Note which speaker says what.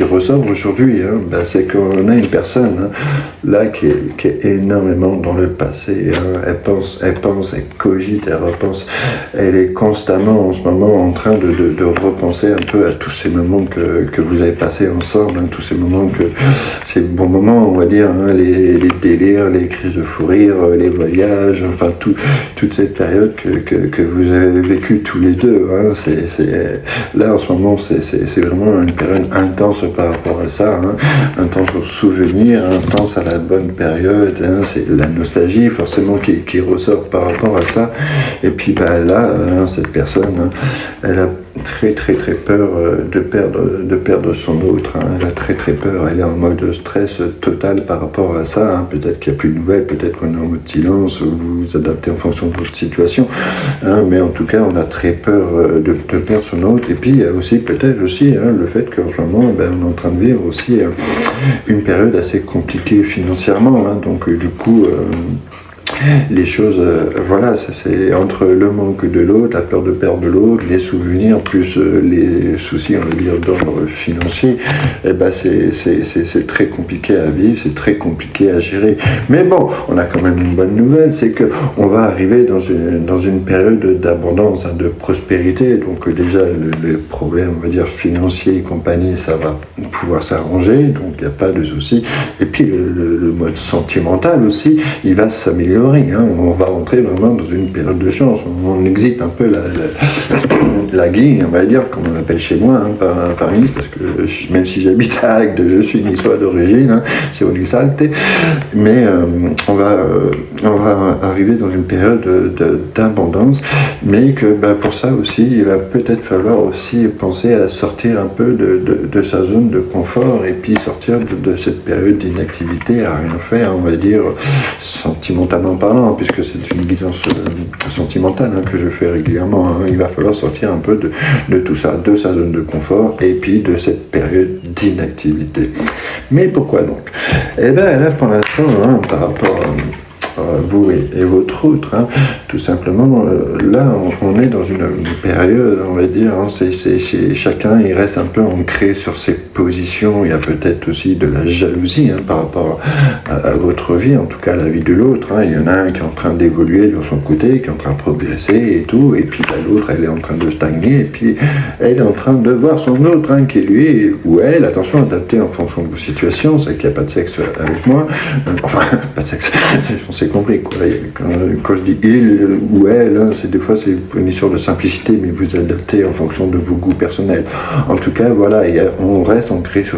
Speaker 1: ressort aujourd'hui, c'est qu'on a une personne là qui est énormément dans le passé. Elle pense, elle cogite, elle repense. Elle est constamment en ce moment en train de repenser un peu à tous ces moments que vous avez passés ensemble, tous ces moments ces bons moments, on va dire, les délires, les crises de fou rire, les voyages, enfin toute cette période que vous avez vécue tous les deux. Là en ce moment, c'est vraiment une période intense par rapport à ça, intense au souvenir, intense à la bonne période, c'est la nostalgie forcément qui ressort par rapport à ça. Et puis là, cette personne, elle a très très très peur de perdre son autre, elle a très très peur, elle est en mode stress total par rapport à ça, peut-être qu'il n'y a plus de nouvelles, peut-être qu'on est en mode silence, vous vous adaptez en fonction de votre situation, mais en tout cas on a très peur de perdre son autre. Et puis il y a aussi peut-être aussi le fait qu'en ce moment on est en train de vivre aussi une période assez compliquée financièrement, donc du coup les choses, c'est entre le manque de l'autre, la peur de perdre l'autre, les souvenirs, plus les soucis, on va dire, d'ordre financier, c'est très compliqué à vivre, c'est très compliqué à gérer. Mais bon, on a quand même une bonne nouvelle, c'est qu'on va arriver dans une période d'abondance, de prospérité, donc déjà le problème, on va dire, financier et compagnie, ça va pouvoir s'arranger, donc il n'y a pas de souci. Et puis le mode sentimental aussi, il va s'améliorer. On va rentrer vraiment dans une période de chance. On exite un peu la guille, on va dire, comme on l'appelle chez moi, à Paris, parce que même si j'habite à Agde, je suis niçois d'origine, c'est au Salte, mais on va arriver dans une période d'abondance, mais que pour ça aussi, il va peut-être falloir aussi penser à sortir un peu de sa zone de confort et puis sortir de cette période d'inactivité à rien faire, on va dire, sentimentalement parlant, puisque c'est une guidance sentimentale que je fais régulièrement. Il va falloir sortir un peu de tout ça, de sa zone de confort et puis de cette période d'inactivité. Mais pourquoi donc ? Là, pour l'instant, par rapport à vous et votre autre, tout simplement, là, on est dans une période, on va dire, chez chacun, il reste un peu ancré sur ses positions. Il y a peut-être aussi de la jalousie par rapport à votre vie, en tout cas à la vie de l'autre. Il y en a un qui est en train d'évoluer de son côté, qui est en train de progresser et tout, et puis l'autre, elle est en train de stagner, et puis elle est en train de voir son autre, qui est lui ou elle, attention, adapté en fonction de vos situations. C'est qu'il n'y a pas de sexe avec moi, enfin, pas de sexe, on s'est compris, quoi. Quand je dis il ou elle, des fois c'est une histoire de simplicité, mais vous adaptez en fonction de vos goûts personnels. En tout cas, voilà, on reste ancré sur